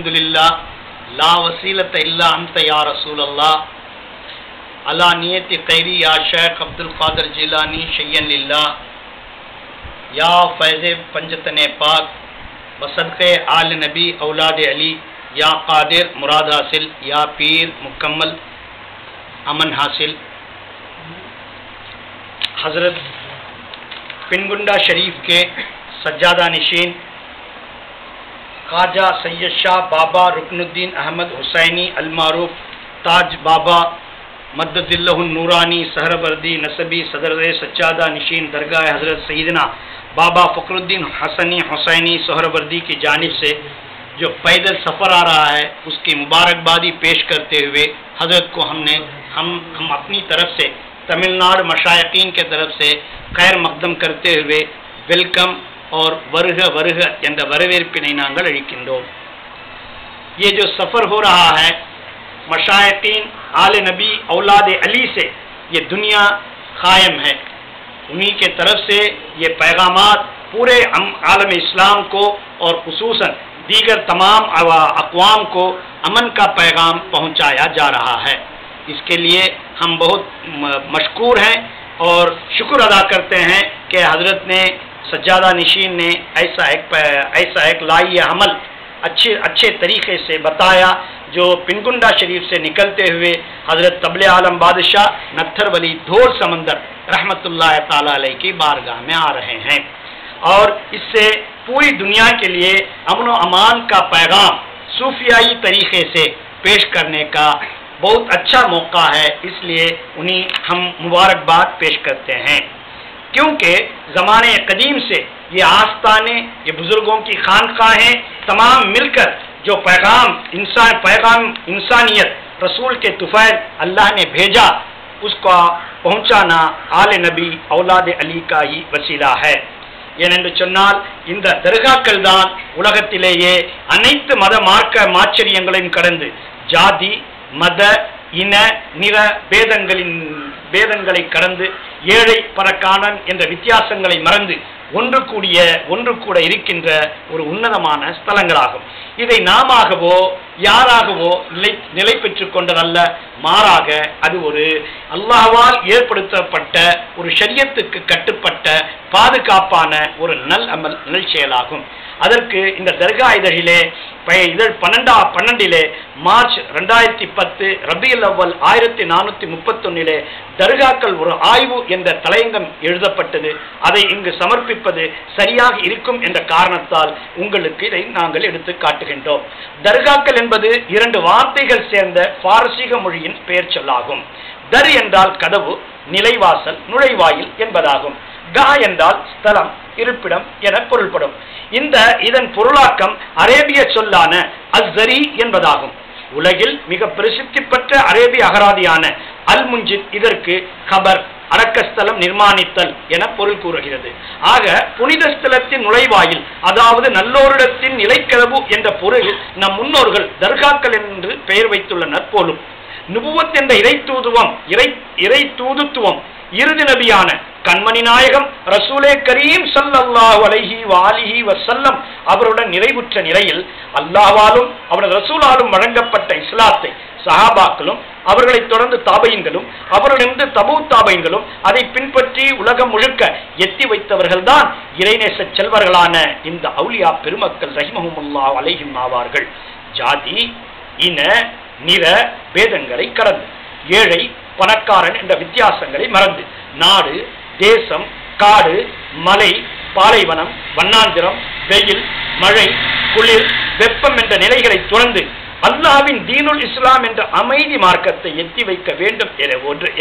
अल्हम्दुलिल्लाह ला वसीलत इल्ला अंत या रसूल अल्लाह अला नियत खैरी या शेख अब्दुल कादिर जिलानी शय्यन लिल्लाह या फैज़ पंजतन पाक बसदक़े आल नबी औलाद अली या कादिर मुराद हासिल या पीर मुकम्मल अमन हासिल। हज़रत पिनगुंडा शरीफ के सज्जादा निशीन ख्वाजा सैयद शाह बाबा रुकनुद्दीन अहमद हुसैनी अलमारूफ ताज बाबा मद्ददिल्लहुन नूरानी सहरवर्दी नसबी सदर सज्जादा निशीन दरगाह हज़रत सईदना बाबा फ़खरुद्दीन हसनी हुसैनी सहरवर्दी की जानिब से जो पैदल सफ़र आ रहा है उसकी मुबारकबादी पेश करते हुए हज़रत को हम अपनी तरफ से तमिलनाडु मशायकीन के तरफ से खैर मकदम करते हुए वेलकम और वर्ग वर्ग என்ற வரவேற்பினை நாங்கள் அளிக்கின்றோம்। ये जो सफ़र हो रहा है मशायकीन आले नबी औलाद अली से ये दुनिया कायम है, उन्हीं के तरफ से ये पैगामात पूरे आलम इस्लाम को और खुसूसन दीगर तमाम अक़वाम को अमन का पैगाम पहुँचाया जा रहा है। इसके लिए हम बहुत मशकूर हैं और शुक्र अदा करते हैं कि हज़रत ने सज्जादा निशीन ने ऐसा एक लाई अमल अच्छे तरीके से बताया जो पिनगुंडा शरीफ से निकलते हुए हज़रत तबले आलम बादशाह नत्थर वली धोल समंदर रहमतुल्लाह ताला अलैह की बारगाह में आ रहे हैं और इससे पूरी दुनिया के लिए अमन व अमान का पैगाम सूफियाई तरीके से पेश करने का बहुत अच्छा मौका है, इसलिए उन्हीं हम मुबारकबाद पेश करते हैं। क्योंकि ज़माने कदीम से ये आस्ताने, ये बुज़ुर्गों की खानकाहें तमाम मिलकर जो पैगाम इंसानियत रसूल के तुफ़ैल अल्लाह ने भेजा उसका पहुँचाना आले नबी औलाद अली का ही वसीला है। ஏனென்று சொன்னால் இந்த தர்காக்கள் தான் உலகத்திலேயே அனைத்து மத மார்க்க மாச்சரியங்களையும் கடந்து ஜாதி மத இன நிற பேதங்களை கடந்து ஏழை பணக்காரன் என்ற வித்தியாசங்களை மறந்து ஒன்று கூட இருக்கின்ற ஒரு உன்னதமான ஸ்தலங்களாகும். இதை நாமாகவோ யாராகவோ நிலை பெற்றுக் கொண்டதல்ல, மாறாக அது ஒரு அல்லாஹ்வால் ஏற்படுத்தப்பட்ட ஒரு ஷரியத்துக்கு கட்டுப்பட்ட பாதுகாப்பான ஒரு நல் செயலாகும். அதற்கு இந்த தர்கா இதழிலே இதழ் 12 மார்ச் 2010 ரபியுல் அவ்வல் 1431 தர்காக்கள் ஒரு ஆய்வு என்ற தலையங்கம் எழுதப்பட்டது. அதை இங்கு சமர்ப்பிப்பது சரியாக இருக்கும் என்ற காரணத்தால் உங்களுக்கு இதை நாங்கள் எடுத்து காட்டுகின்றோம். தர்காக்கள் என்பது 2 வார்த்தைகள் சேர்ந்த பாரசீக மொழியின் பெயர் சொல்லாகும். தர் என்றால் கதவு, நிலைவாசல், நுழைவாயில் என்பதாகும். கா என்றால் ஸ்தலம், இருப்பிடம் என பொருள்படும். இதன் பொருளாக்கம் அரேபிய சொல்லான அஸ்ஸரி என்பதாகும். உலகில் மிக பிரசித்தி பெற்ற அரேபிய அகராதியான அல் முஞ்சித் இதற்கு கபர், அடக்கஸ்தலம், நிர்மாணித்தல் என பொருள் கூறுகிறது. ஆக புனித ஸ்தலத்தின் நுழைவாயில், அதாவது நல்லோரிடத்தின் நிலைக்கதவு என்ற பொருள் நம் முன்னோர்கள் தர்காக்கள் என்று பெயர் வைத்துள்ளனர் போலும். நுபுவத் என்ற இறை தூதுத்துவம் இறுதி நபியான கண்மணி நாயகம் ரசூலே கரீம் ஸல்லல்லாஹு அலைஹி வஆலிஹி வஸல்லம் அவருடன் நிறைவுற்ற நிலையில் அல்லாஹ்வாலும் அவரது ரசூலாலும் வழங்கப்பட்ட இஸ்லாத்தை சஹாபாக்களும் அவர்களை தொடர்ந்து தாபையின்களும் அவரிடமிருந்து தபூ தாபையின்களும் அதை பின்பற்றி உலகம் முழுக்க எத்தி வைத்தவர்கள்தான் இறைநேச செல்வர்களான இந்த அவுலியா பெருமக்கள் ரஹிமஹுமுல்லாஹ் அலைஹிம் ஆவார்கள். ஜாதி இன நிற பேதங்களை கடந்து, ஏழை பணக்காரன் என்ற வித்தியாசங்களை மறந்து, நாடு தேசம் காடு மலை பாலைவனம் வண்ணாந்திரம் வெயில் மழை குளிர் வெப்பம் என்ற நிலைகளை துறந்து அல்லாஹ்வின் தீனுல் இஸ்லாம் என்ற அமைதி மார்க்கத்தை எத்தி வைக்க வேண்டும்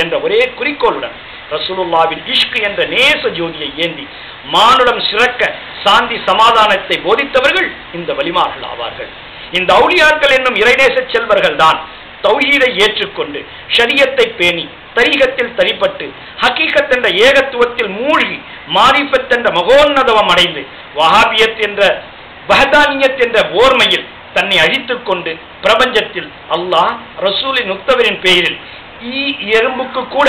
என்ற ஒரே குறிக்கோளுடன் ரசூலுல்லாஹ்வின் இஷ்க் என்ற நேச ஜோதியை ஏந்தி மானுடம் சிறக்க சாந்தி சமாதானத்தை போதித்தவர்கள் இந்த வலிமார்கள் ஆவார்கள். இந்த அவுலியாக்கள் என்னும் இறைநேச செல்வர்கள் தான் தௌஹீதை ஏற்றுக்கொண்டு ஷரியத்தை பேணி தரீகத்தில் தரிப்பட்டு ஹகீகத் என்ற ஏகத்துவத்தில் மூழ்கி மாரிஃபத் என்ற மகோன்னதவம் அடைந்து வஹாபியத் என்ற வஹதானியத் என்ற ஓர்மையில் தன்னை அழித்துக் கொண்டு பிரபஞ்சத்தில் அல்லாஹ் ரசூலின் உத்தவரின் பெயரில் எறும்புக்கு கூட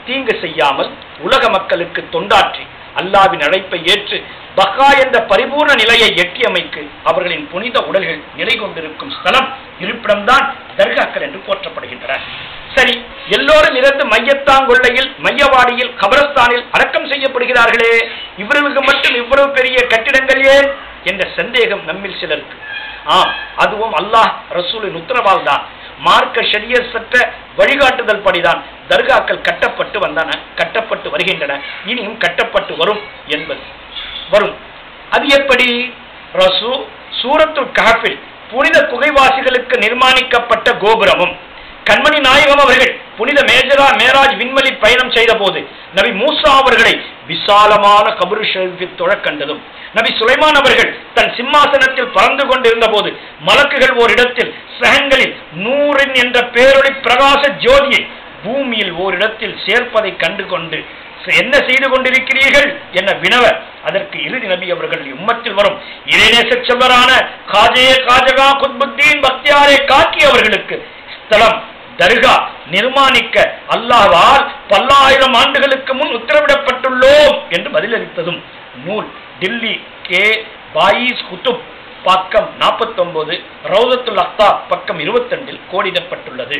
தீங்கு செய்யாமல் உலக மக்களுக்கு தொண்டாற்றி அல்லாவின் அழைப்பை ஏற்று பகா என்ற பரிபூர்ண நிலையை எட்டியமைக்கு அவர்களின் புனித உடல்கள் நிலை கொண்டிருக்கும் ஸ்தலம் இருப்பிடம்தான் தர்காக்கள் என்று போற்றப்படுகின்றன. சரி, எல்லோரும் இறந்து மையத்தாங்கொள்ளையில் மையவாடியில் கபரஸ்தானில் அடக்கம் செய்யப்படுகிறார்களே, இவர்களுக்கு மட்டும் இவ்வளவு பெரிய கட்டிடங்கள் ஏன் என்ற சந்தேகம் நம்மில் சிலருக்கு. அதுவும் அல்லாஹ் ரசூலின் உத்தரவால் தான். மார்க்க ஷரியத் சட்ட வழிகாட்டுதல் படிதான் தர்காக்கள் கட்டப்பட்டு வந்தன, கட்டப்பட்டு வருகின்றன, இனியும் கட்டப்பட்டு வரும் என்பது வரும். அது எப்படி? சூரத்துல் கஹ்ஃபில் புனித குகைவாசிகளுக்கு நிர்மாணிக்கப்பட்ட கோபுரமும் கண்மணி நாயகம் அவர்கள் புனித மேராஜ் விண்வெளி பயணம் செய்த போது நபி மூசா அவர்களை விசாலமான கபரு ஷரீஃபில் தொழ கண்டதும், நபி சுலைமான் அவர்கள் தன் சிம்மாசனத்தில் பறந்து கொண்டிருந்த போது மலக்குகள் ஓரிடத்தில் சகங்களில் நூறின் என்ற பேரொளி பிரகாச ஜோதியை பூமியில் ஓரிடத்தில் சேர்ப்பதை கண்டு கொண்டு என்ன செய்து கொண்டிருக்கிறீர்கள் என வினவ, அதற்கு இறுதி நபி அவர்கள் உம்மத்தில் வரும் இறைநேச செல்வரான காஜகா குத்புத்தீன் பக்தியாரை காக்கி அவர்களுக்கு ஸ்தலம் தர்கா நிர்மாணிக்க அல்லாஹ்வால் பல்லாயிரம் ஆண்டுகளுக்கு முன் உத்தரவிடப்பட்டுள்ளோம் என்று பதிலளித்ததும் நூல் டில்லி கே பாயிஸ் குத்துப் பக்கம் 49, ரௌதத்துல் அக்தா பக்கம் 22 கோடிடப்பட்டுள்ளது.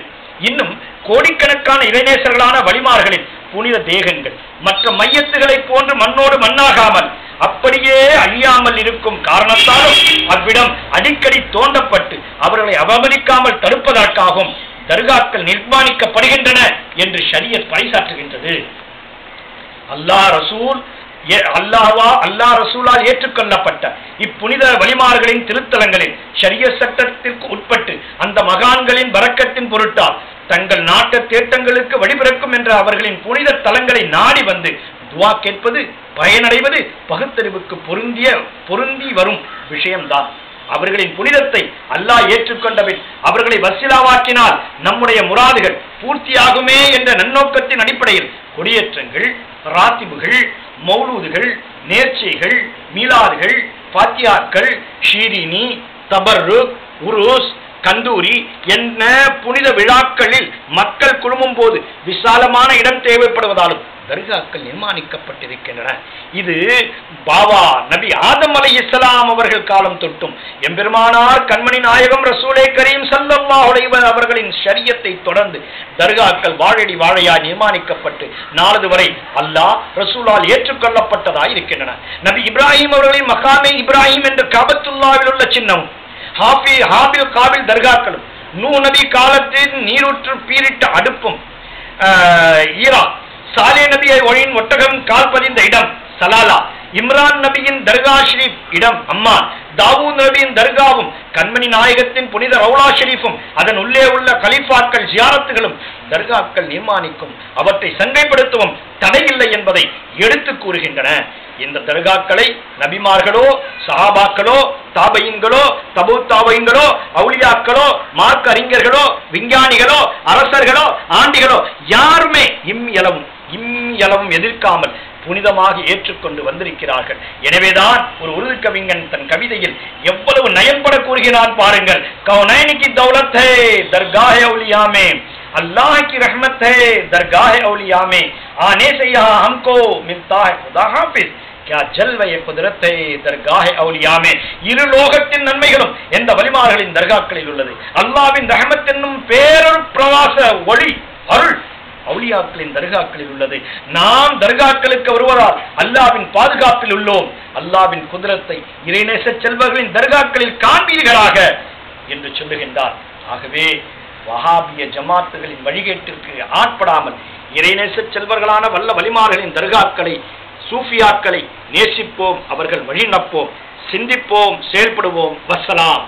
இன்னும் கோடிக்கணக்கான இறைநேசர்களான வழிமார்களின் புனித தேகங்கள் மற்ற மையத்துகளை போன்று மண்ணோடு மண்ணாகாமல் அப்படியே அழியாமல் இருக்கும் காரணத்தாலும் அவ்விடம் அடிக்கடி தோண்டப்பட்டு அவர்களை அவமதிக்காமல் தடுப்பதற்காகவும் தர்காக்கள் நிர்மாணிக்கப்படுகின்றன என்று ஷரியத் பறைசாற்றுகின்றது. அல்லாஹ் ரசூலால் ஏற்றுக்கொள்ளப்பட்ட இப்புனித வழிமார்களின் திருத்தலங்களில் ஷரியத் சட்டத்திற்கு உட்பட்டு அந்த மகான்களின் பரக்கத்தின் பொருட்டால் தங்கள் நாட்டு தேட்டங்களுக்கு வழிபிறக்கும் என்ற அவர்களின் புனித தலங்களை நாடி வந்து துவா கேட்பது பயனடைவது பகுத்தறிவுக்கு பொருந்தி வரும் விஷயம்தான். அவர்களின் புனிதத்தை அல்லாஹ் ஏற்றுக்கொண்டபின் அவர்களை வசிலாவாக்கினால் நம்முடைய முராதுகள் பூர்த்தியாகுமே என்ற நன்னோக்கத்தின் அடிப்படையில் கொடியேற்றங்கள், ராத்திபுகள், மௌலூதுகள், நேர்ச்சைகள், மீலாதுகள், பாத்தியாக்கள், ஷீரினி, தபர்ருக், உருஸ், கந்தூரி என்ன புனித விழாக்களில் மக்கள் குழுமும் போது விசாலமான இடம் தேவைப்படுவதாலும் தர்காக்கள் நிர்மாணிக்கப்பட்டிருக்கின்றன. இது பாபா நபி ஆதம் அலைஹிஸ்ஸலாம் அவர்கள் காலம் தொட்டும் எம்பெருமானார் கண்மணி நாயகம் ரசூலே கரீம் ஸல்லல்லாஹு அலைஹி வஸல்லம் அவர்களின் ஷரியத்தை தொடர்ந்து தர்காக்கள் வாழடி வாழையாய் நிர்மாணிக்கப்பட்டு நாளது வரை அல்லாஹ் ரசூலால் ஏற்றுக்கொள்ளப்பட்டதாய் இருக்கின்றன. நபி இப்ராஹிம் அவர்களின் மகாமே இப்ராஹிம் என்ற காபத்துல்லாவில் உள்ள சின்னம், ஹாபில் காபில் தர்காக்களும், நூ நபி காலத்தில் நீரூற்று பீரிட்ட அடுப்பும், ஈரா சாலே நபியை ஒழியின் ஒட்டகம் கால் பதிந்த இடம் சலாலா, இம்ரான் நபியின் தர்கா ஷரீப் இடம் அம்மான், தாவூத் நபியின் தர்காவும் கண்மணி நாயகத்தின் புனித ரவுலா ஷரீஃபும் அதன் உள்ளே உள்ள கலீஃபாக்கள் ஜியாரத்துகளும் தர்காக்கள் நிர்மாணிக்கும் அவற்றை சங்கைப்படுத்தவும் தடையில்லை என்பதை எடுத்து கூறுகின்றன. இந்த தர்காக்களை நபிமார்களோ சஹாபாக்களோ தாபையங்களோ தபு தாபையங்களோ அவுலியாக்களோ மார்க்க அறிஞர்களோ விஞ்ஞானிகளோ அரசர்களோ ஆண்டிகளோ யாருமே இம்யளவும் எதிர்க்காமல் புனிதமாக ஏற்றுக்கொண்டு வந்திருக்கிறார்கள். எனவேதான் ஒரு உருது கவிஞன் தன் கவிதையில் எவ்வளவு நயம்பட கூறுகிறான் பாருங்கள். கௌனைனிகி தௌலத் ஹை தர்காஹ் அவுலியா में अल्लाह की रहमत है दरगाह औलिया में आने से यहाँ हमको मिलता है खुदा हाफिज क्या जलवे कुदरत है दरगाह औलिया में. இரு லோகத்தின் நன்மைகளும் எந்த வலிமார்களின் தர்காக்களில் உள்ளது. அல்லாஹ்வின் ரஹமத் என்னும் பேரொரு பிரகாச ஒளி அருள் அவுலியாக்களின் தர்காக்களில் உள்ளது. நாம் தர்காக்களுக்கு வருவதால் அல்லாஹ்வின் பாதுகாப்பில் உள்ளோம். அல்லாஹ்வின் குதிரத்தை இறைநேச செல்வர்களின் தர்காக்களில் காண்பீர்களாக என்று சொல்லுகின்றார். ஆகவே வஹாபிய ஜமாத்துகளின் வழிகேட்டிற்கு ஆட்படாமல் இறைநேச செல்வர்களான வல்ல வலிமார்களின் தர்காக்களை சூஃபியாக்களை நேசிப்போம், அவர்கள் வழி நடப்போம், சிந்திப்போம், செயல்படுவோம். வஸ்ஸலாம்.